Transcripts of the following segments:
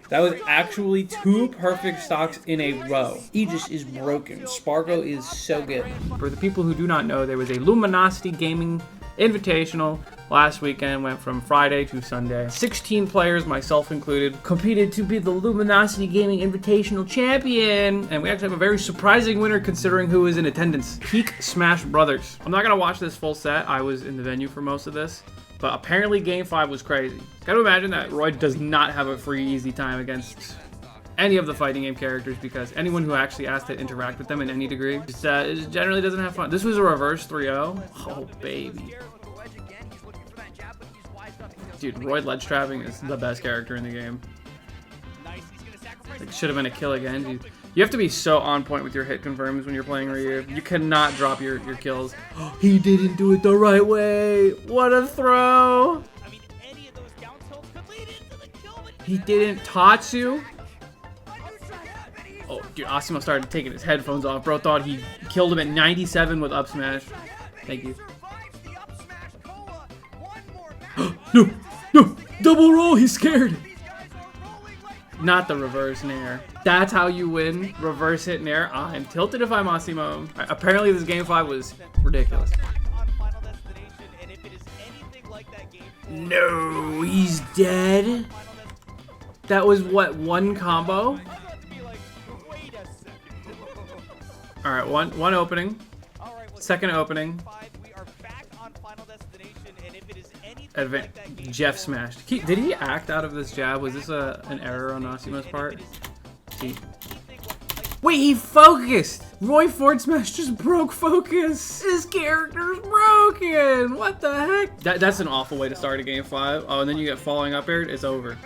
That was actually 2 perfect stocks in a row. Aegis is broken. Spargo is so good. For the people who do not know, there was a Luminosity Gaming Invitational last weekend. Went from Friday to Sunday. 16 players, myself included, competed to be the Luminosity Gaming Invitational champion. And we actually have a very surprising winner considering who is in attendance. Peak Smash Brothers. I'm not gonna watch this full set. I was in the venue for most of this. But apparently Game 5 was crazy. Gotta imagine that Roy does not have a free, easy time against any of the fighting game characters because anyone who actually has to interact with them in any degree just, generally doesn't have fun. This was a reverse 3-0. Oh, baby. Dude, Roy ledge trapping is the best character in the game. It should have been a kill again. Dude. You have to be so on point with your hit confirms when you're playing Ryu. You cannot drop your kills. He didn't do it the right way. What a throw. He didn't Tatsu. Oh, dude, Asimo started taking his headphones off. Bro thought he killed him at 97 with up smash. Thank you. No, no, double roll. He's scared. Not the reverse nair. That's how you win. Reverse hit nair. I'm tilted if I'm Asimo. Apparently this game 5 was ridiculous. No, he's dead. That was what, 1 combo? Alright, one opening. Second opening. Jeff smashed. Did he act out of this jab? Was this an error on Asimo's part? Wait, he focused! Roy forward smash just broke focus! His character's broken! What the heck? That's an awful way to start a game 5. Oh, and then you get falling up air, it's over.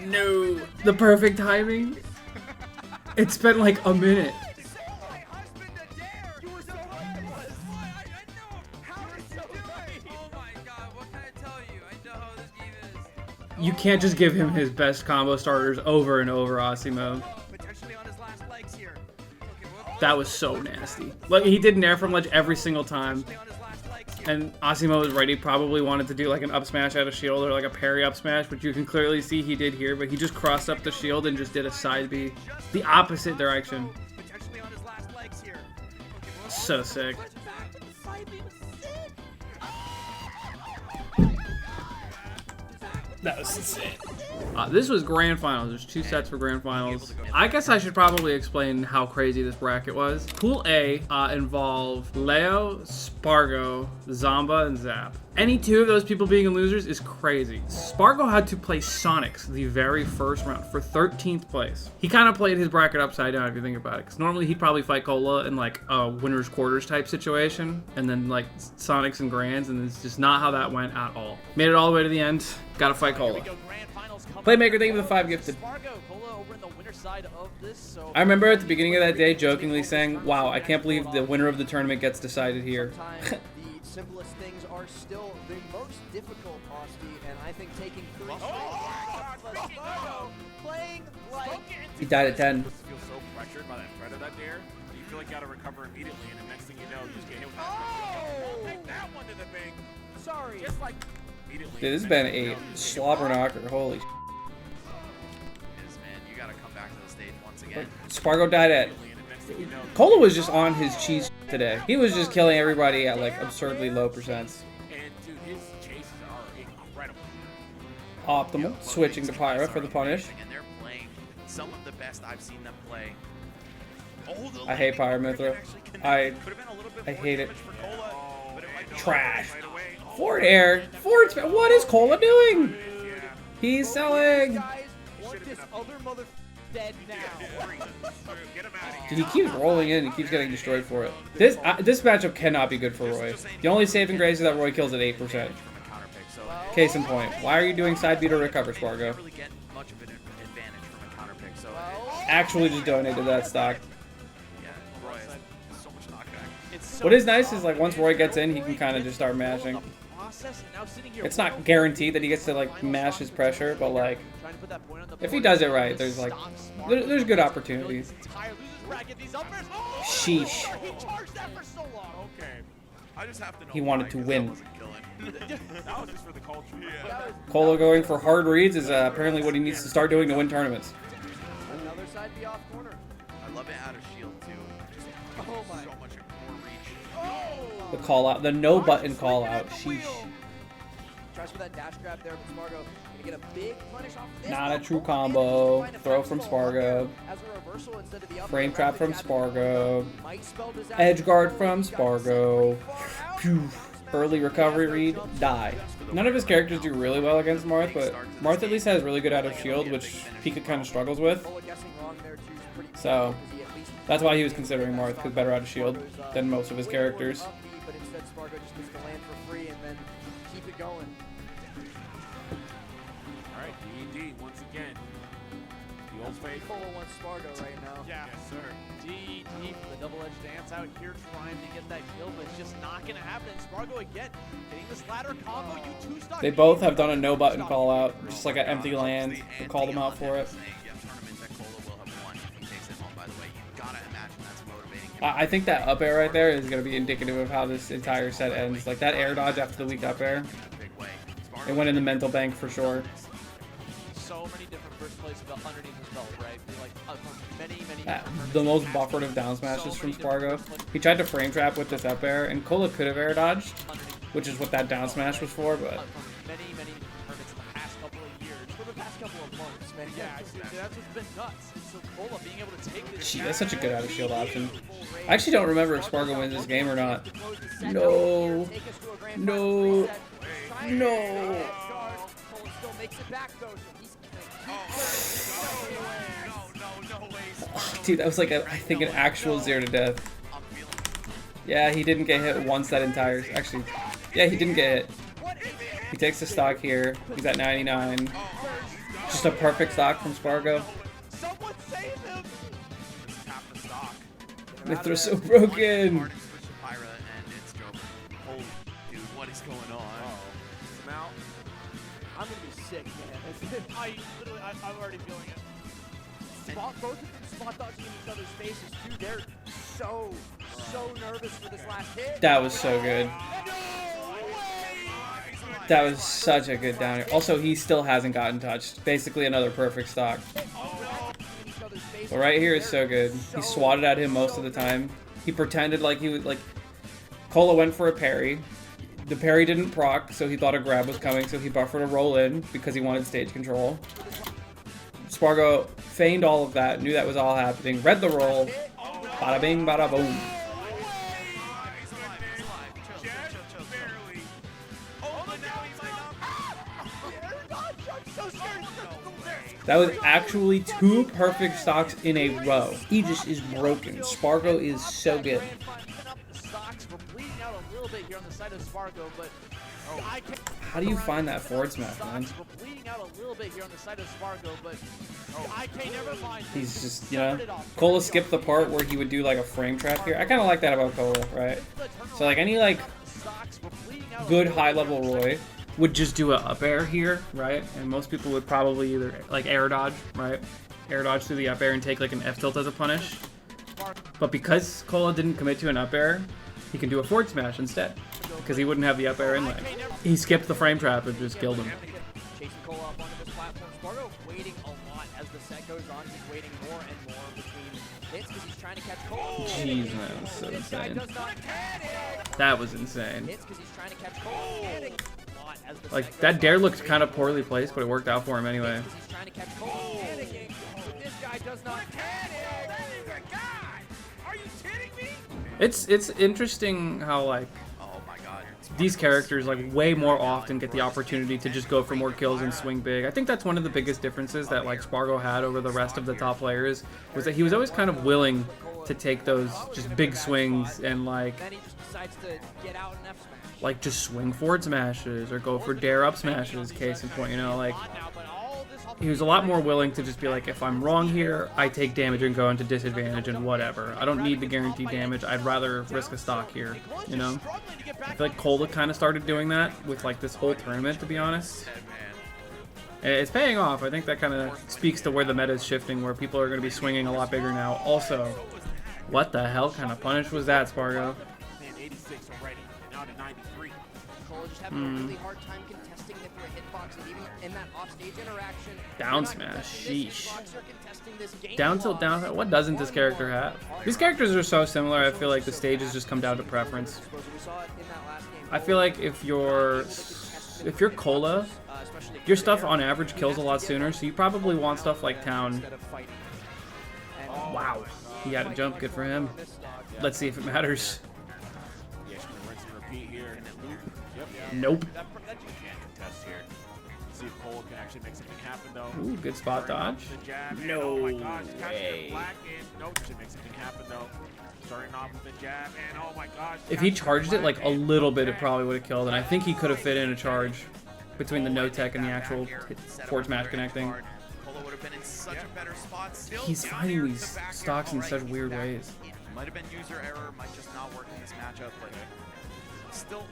No! The perfect timing. It spent like a minute. You can't just give him his best combo starters over and over, Asimo. That was so nasty. Like, he did nair from ledge every single time. And Asimo was right, he probably wanted to do like an up smash out of shield or like a parry up smash, which you can clearly see he did here, but he just crossed up the shield and just did a side B. The opposite direction. So sick. That was insane. This was grand finals. There's 2 sets for grand finals. I guess I should probably explain how crazy this bracket was. Pool A involved Leo, Spargo, Zamba, and Zap. Any 2 of those people being losers is crazy. Spargo had to play Sonics the very first round for 13th place. He kind of played his bracket upside down if you think about it. Because normally he'd probably fight Kola in like a winner's quarters type situation. And then like Sonics and Grands. And it's just not how that went at all. Made it all the way to the end. Gotta fight Kola. Playmaker, thank you for the 5 gifted. I remember at the beginning of that day jokingly saying, wow, I can't believe the winner of the tournament gets decided here. The simplest things are still the most difficult, Austin, and I think taking 3 playing like he died at 10. You feel so pressured by that threat of that dare, you feel like you gotta recover immediately, and the next thing you know, you just get hit with that. Take that one to the bank. Sorry. Just like immediately. Dude, this has been a slobber knocker. Holy shit. You gotta come back to the stage once again. Spargo died at... Kola was just on his cheese today. He was just killing everybody at like absurdly low percents. And dude, his chases are incredible. Optimal. Switching to Pyra for the punish. And they're playing some of the best I've seen them play. I hate Pyra Mithra. I hate it. Trash. Forward air. Forward. What is Kola doing? He's selling. Dude, he keeps rolling in and keeps getting destroyed for it. This matchup cannot be good for Roy. The only saving grace is that Roy kills at 8%. Case in point. Why are you doing side B to recover, Spargo? Actually just donated that stock. What is nice is like once Roy gets in, he can kind of just start mashing. It's not guaranteed that he gets to like mash his pressure, but like if he does it right, there's like there's good opportunities. Sheesh. I just have to know He wanted why, to 'cause win. That wasn't killing. That was just for the culture. Yeah. Kola going for hard reads is apparently what he needs to start doing to win tournaments. Another side B off corner. I love it out of shield too. Just Oh my. so much more reach. The call out, the no button call out. Sheesh. Tries for that dash grab there, but Spargo gonna get a big punish off of this. Not a true combo. Throw from Spargo. As a reversal instead of the up Frame air, trap from rapid jab Spargo. might spell disaster. Edge guard from Spargo. Phew. Early recovery read. Die. None of his characters do really well against Marth, but Marth at least has really good out of shield, which Pika kind of struggles with. Kola guessing wrong there too is pretty So because he at least that's why he was considering Marth, because better out of shield than most of his characters. But instead Spargo just gets to land for free and then keep it going. All right, D&D once again. The old faithful. Kola wants Spargo right now. Yeah, Yes, sir. D for the double-edged dance out here trying to get that kill, but it's just not going to happen. And Spargo again getting this ladder combo. You two stock. They both have done a no button call out, just like an empty land. They called him out for it. I think that up air right there is going to be indicative of how this entire set ends. Like that air dodge after the weak up air. It went in the mental bank for sure. So many different first place underneath his belt, right? Like many The most buffered of down smashes from Spargo. He tried to frame trap with this up air, and Kola could have air dodged, which is what that down smash was for, but many tournaments in the past couple of years, for the past couple of months, man. Yeah, that's what's been nuts. So Kola being able to take this. gee, that's such a good out of shield option. I actually don't remember if Spargo wins this game or not. No. No. No. Kola still makes it back though. Dude, that was like, I think, an actual 0 to death. Yeah, he didn't get hit once that entire... Actually, yeah, he didn't get hit. He takes the stock here. He's at 99. Just a perfect stock from Spargo. Someone save him! Mythra's so broken. Dude, what is going on? Now, I'm gonna be sick, man. I'm already feeling it. Both of them spot dodging in each other's faces too. They're so nervous for this last hit. That was so good. That was such a good down air. Also, he still hasn't gotten touched. Basically another perfect stock. But right here is so good. He swatted at him most of the time. He pretended like he was like... Kola went for a parry. The parry didn't proc, so he thought a grab was coming, so he buffered a roll in because he wanted stage control. Spargo feigned all of that, knew that was all happening, read the roll, bada bing, bada boom. That was actually 2 perfect stocks in a row. Aegis is broken. Spargo is so good. How do you find that forward smash, man? He's just, you know, Kola skipped the part where he would do like a frame trap here. I kind of like that about Kola, right? So like any like good high level Roy would just do an up air here, right? And most people would probably either like air dodge, right? Air dodge through the up air and take like an F tilt as a punish. But because Kola didn't commit to an up air, he can do a forward smash instead, because he wouldn't have the up air inlay. He skipped the frame trap and just killed him. Chasing Kola up onto this platform. Spargo waiting a lot as the set goes on. He's waiting more and more between hits because he's trying to catch Kola. Jeez, man, that was so This guy insane. does not That was insane. hits because he's trying to catch Kola. Like, that dare looked kind of poorly placed, but it worked out for him anyway. He's trying to catch Kola. This guy does not It's interesting how, like, oh my god. these characters, like, way more often get the opportunity to just go for more kills and swing big. I think that's one of the biggest differences that, like, Spargo had over the rest of the top players, was that he was always kind of willing to take those just big swings and, like, Then he just decides to get out and F smash. like just swing forward smashes or go for dare up smashes, case in point, you know, like, he was a lot more willing to just be like, if I'm wrong here, I take damage and go into disadvantage and whatever. I don't need the guaranteed damage. I'd rather risk a stock here, you know? I feel like Kola kind of started doing that with like this whole tournament, to be honest. It's paying off. I think that kind of speaks to where the meta is shifting, where people are going to be swinging a lot bigger now. Also, what the hell kind of punish was that, Spargo? Man, 86 already. 93. Kola just having a really hard time contesting the through hitbox, and even in that offstage interaction. Down you're not smash, contesting this, sheesh. Xbox are contesting this game Down tilt, loss. down tilt. What doesn't this character have? These characters are so similar, I feel like the stages just come down to preference. We saw it in that last game. I feel like if you're Kola, your stuff on average kills a lot sooner, so you probably want stuff like Town. Wow. He had a jump, good for him. Let's see if it matters. Yeah, she's gonna rinse and repeat here. And then loop. Yep. Nope. That you can't contest here. See if Kola can actually make something happen though. Ooh, good spot dodge. The jab, and No oh my gosh, way. black in. Nope, should make something happen though. Starting off with the jab, and oh my gosh. If he charged it like a little bit, it probably would have killed, and I think he could have fit in a charge between the no tech and the actual forward smash connecting. Kola would have been in such a better spot. Still He's down finding here in these the back stocks here. in such weird Back. ways. It might have been user error, might just not work in this matchup, but still.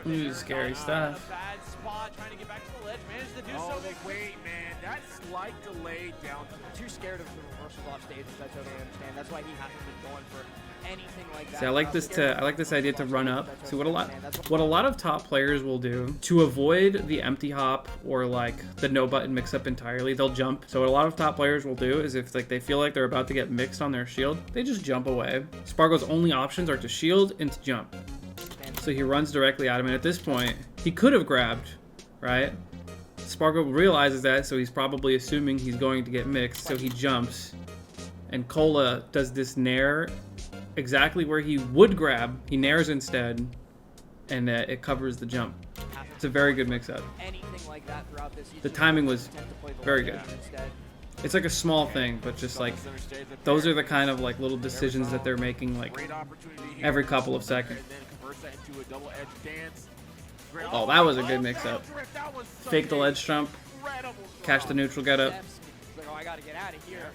This is scary stuff. Bad spot, trying to get back to the ledge, managed to do Oh, so. they wait, man. That slight delay down to Too scared of the reversals off stage, which I totally understand. That's why he hasn't been going for anything like that. See, I like this idea to run up. See what a lot of top players will do to avoid the empty hop or like the no button mix up entirely, they'll jump. So what a lot of top players will do is if like they feel like they're about to get mixed on their shield, they just jump away. Spargo's only options are to shield and to jump. So he runs directly at him, and at this point, he could have grabbed, right? Spargo realizes that, so he's probably assuming he's going to get mixed, so he jumps. And Kola does this nair exactly where he would grab. He nairs instead, and it covers the jump. It's a very good mix-up. Anything like that throughout this, The timing was very good. It's like a small thing, but just like those are the kind of like little decisions that they're making like great opportunity here. every couple of seconds. And then converts that into a double edge dance. Oh, that was a good mix-up. Fake the ledge jump, catch the neutral get up. He's like, oh, I gotta get out of here.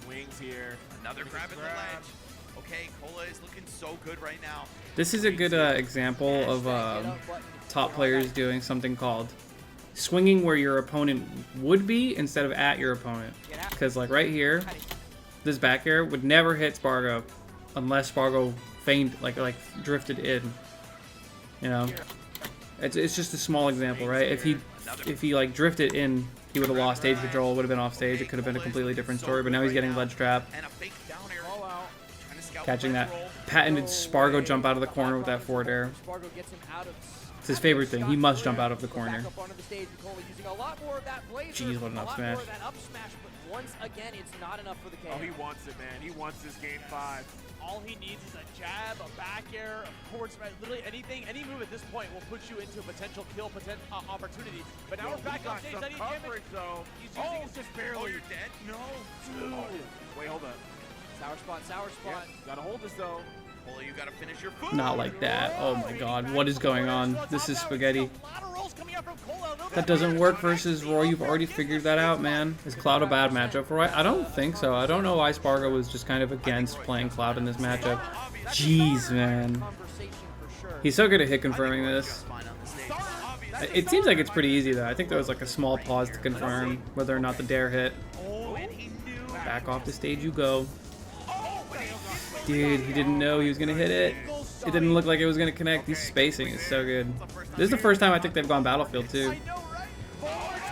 Swings here. Another grab at the ledge. Okay, Kola is looking so good right now. This is a good example of top players doing something called swinging where your opponent would be instead of at your opponent. Because like right here, this back air would never hit Spargo unless Spargo feigned like drifted in. You know, it's just a small example, right? If he like drifted in, he would have lost stage control. Would have been off stage. It could have been a completely different story. But now he's getting ledge trap, And a fake down air. Trying to scout catching the that roll. patented Spargo jump out of the corner with that forward air. Spargo gets him out of. It's his favorite thing. He must jump out of the corner. Back up onto the stage, Kola using a lot more of that blazer, Jeez, what an a up lot smash. more of that up smash, but once again, it's not enough for the KO. Oh, he wants it, man. He wants this game 5. All he needs is a jab, a back air, a forward smash, literally anything, any move at this point will put you into a potential kill opportunity. But now we're back on stage, Some not even damage. coverage though. He's using his just Oh, barely. you're dead? No. Wait, hold up. Sour spot, sour spot. Gotta hold this though. Kola, you gotta finish your food. Not like that. Oh my god, what is going on? This is spaghetti. That doesn't work versus Roy. You've already figured that out, man. Is Cloud a bad matchup for Roy? I don't think so. I don't know why Spargo was just kind of against playing Cloud in this matchup. Jeez, man. Conversation for sure. He's so good at hit confirming this. Fine on the stage. It seems like it's pretty easy, though. I think there was like a small pause to confirm whether or not the dare hit. Oh, and he knew. Back off the stage you go. Dude, he didn't know he was going to hit it. It didn't look like it was going to connect. This spacing is so good. This is the first time I think they've gone Battlefield, too.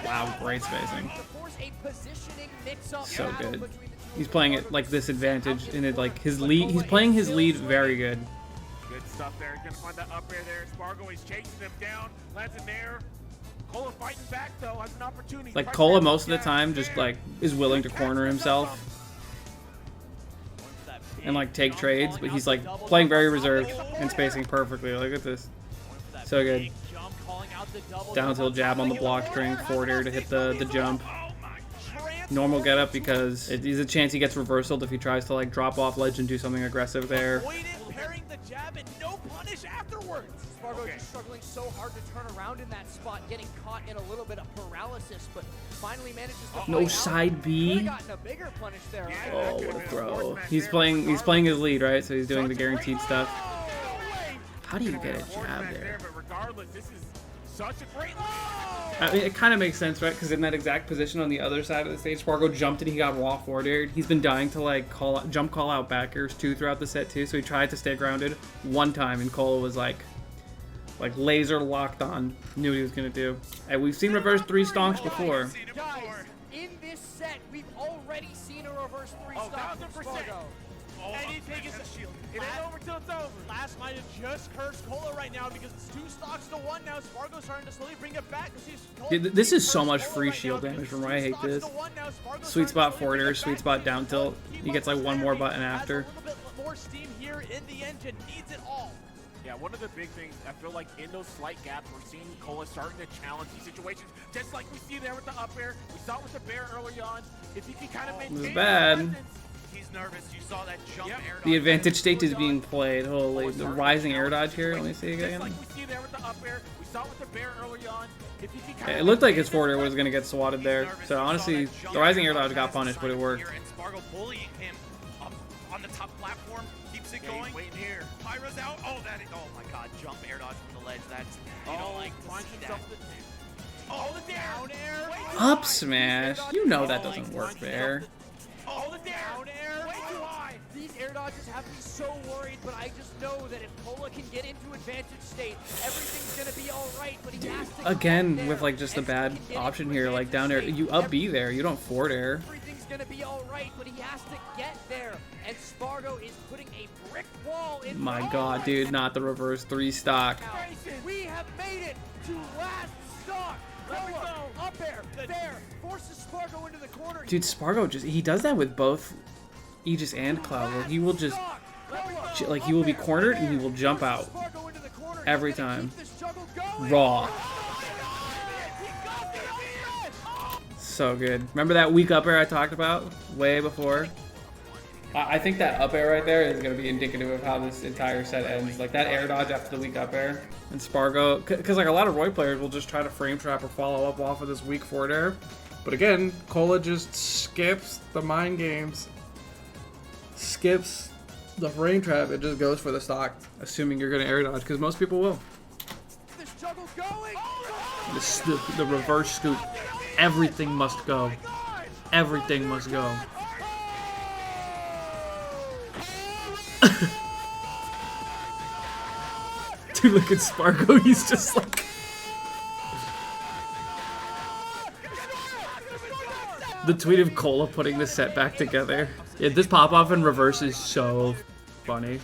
Wow, great spacing. So good. He's playing it like this advantage, and it like his lead. He's playing his lead very good. Good stuff there. Gonna find that up air there. Spargo is chasing him down. Lands in there. Kola fighting back though. Has an opportunity. Like Right Kola there. most of the Yeah, time just there. like is willing to corner himself and like take trades, but he's like playing very reserved and spacing perfectly. Look at this. So good. Down tilt jab on the block string, forward air to hit the jump. Normal get up because there's a chance he gets reversaled if he tries to like drop off ledge and do something aggressive there. Parrying the jab and no punish afterwards. Spargo just struggling so hard to turn around in that spot, getting caught in a little bit of paralysis, but finally manages to No fight out. side B. Could've gotten a bigger punish there. Oh, what a throw. He's playing his lead, right? So he's doing the guaranteed stuff. How do you get a jab there? But regardless, this is Such a great lead. I mean, it kind of makes sense, right? Because in that exact position on the other side of the stage, Spargo jumped and he got raw forward aired. He's been dying to like jump call out back airs too throughout the set too. So he tried to stay grounded one time, and Kola was like laser locked on, knew what he was gonna do. And we've seen reverse 3 stonks before. Guys, in this set, we've already seen a reverse 3 stock from 1000%. Spargo. Anything is It ain't over till it's over. Last might have just cursed Kola right now because it's 2 stocks to 1 now. Spargo's starting to slowly bring it back. Dude, this is so much free shield damage from where I hate this. Sweet spot forward air, sweet spot down tilt. He gets like one more button after. A little bit more steam here in the engine. Needs it all. Yeah, one of the big things, I feel like in those slight gaps, we're seeing Kola starting to challenge these situations, just like we see there with the up air. We saw it with the bear early on. If he can kind of maintain This is bad. presence, He's nervous. You saw that jump air dodge. The advantage state is being played. Holy, the rising air dodge here. Let me see just again. like we see there with the up air. We saw it with the beir early on. If he can kind It of looked like his forward air was gonna get swatted there. So honestly, the rising air dodge got punished, but it worked. And Spargo bullying him up on the top platform. Keeps it going. waiting here. Pyra's out. Oh, oh my God. Jump air dodge from the ledge. That's, you don't like to finds see himself that. Oh, the down air. Up smash. You know that doesn't work there. Oh, the down air. Way too high. These air dodges have me so worried, but I just know that if Kola can get into advantage state, everything's gonna be all right. But he has to Again, get with there. like just a And bad if he can get option into here, like down air. advantage You state, up B there. You don't forward air. everything's gonna be all right, but he has to get there. And Spargo is putting a brick wall in. My front. God, dude, not the reverse 3 stock. We have made it to last stock. Kola, up air, there, forces Spargo into the corner. Dude, Spargo he does that with both Aegis and Cloud, where he will just, like, he will be cornered and he will jump out every time. Raw. So good. Remember that weak up air I talked about way before? I think that up air right there is going to be indicative of how this entire set ends. Like that air dodge after the weak up air. And Spargo, because like a lot of Roy players will just try to frame trap or follow up off of this weak forward air. But again, Kola just skips the mind games. Skips the frame trap. It just goes for the stock, assuming you're going to air dodge, because most people will. This juggle's going. The reverse scoop. Everything must go. Everything must go. Dude, look at Spargo. He's just like... The tweet of Kola putting the set back together. Yeah, this pop-off in reverse is so funny.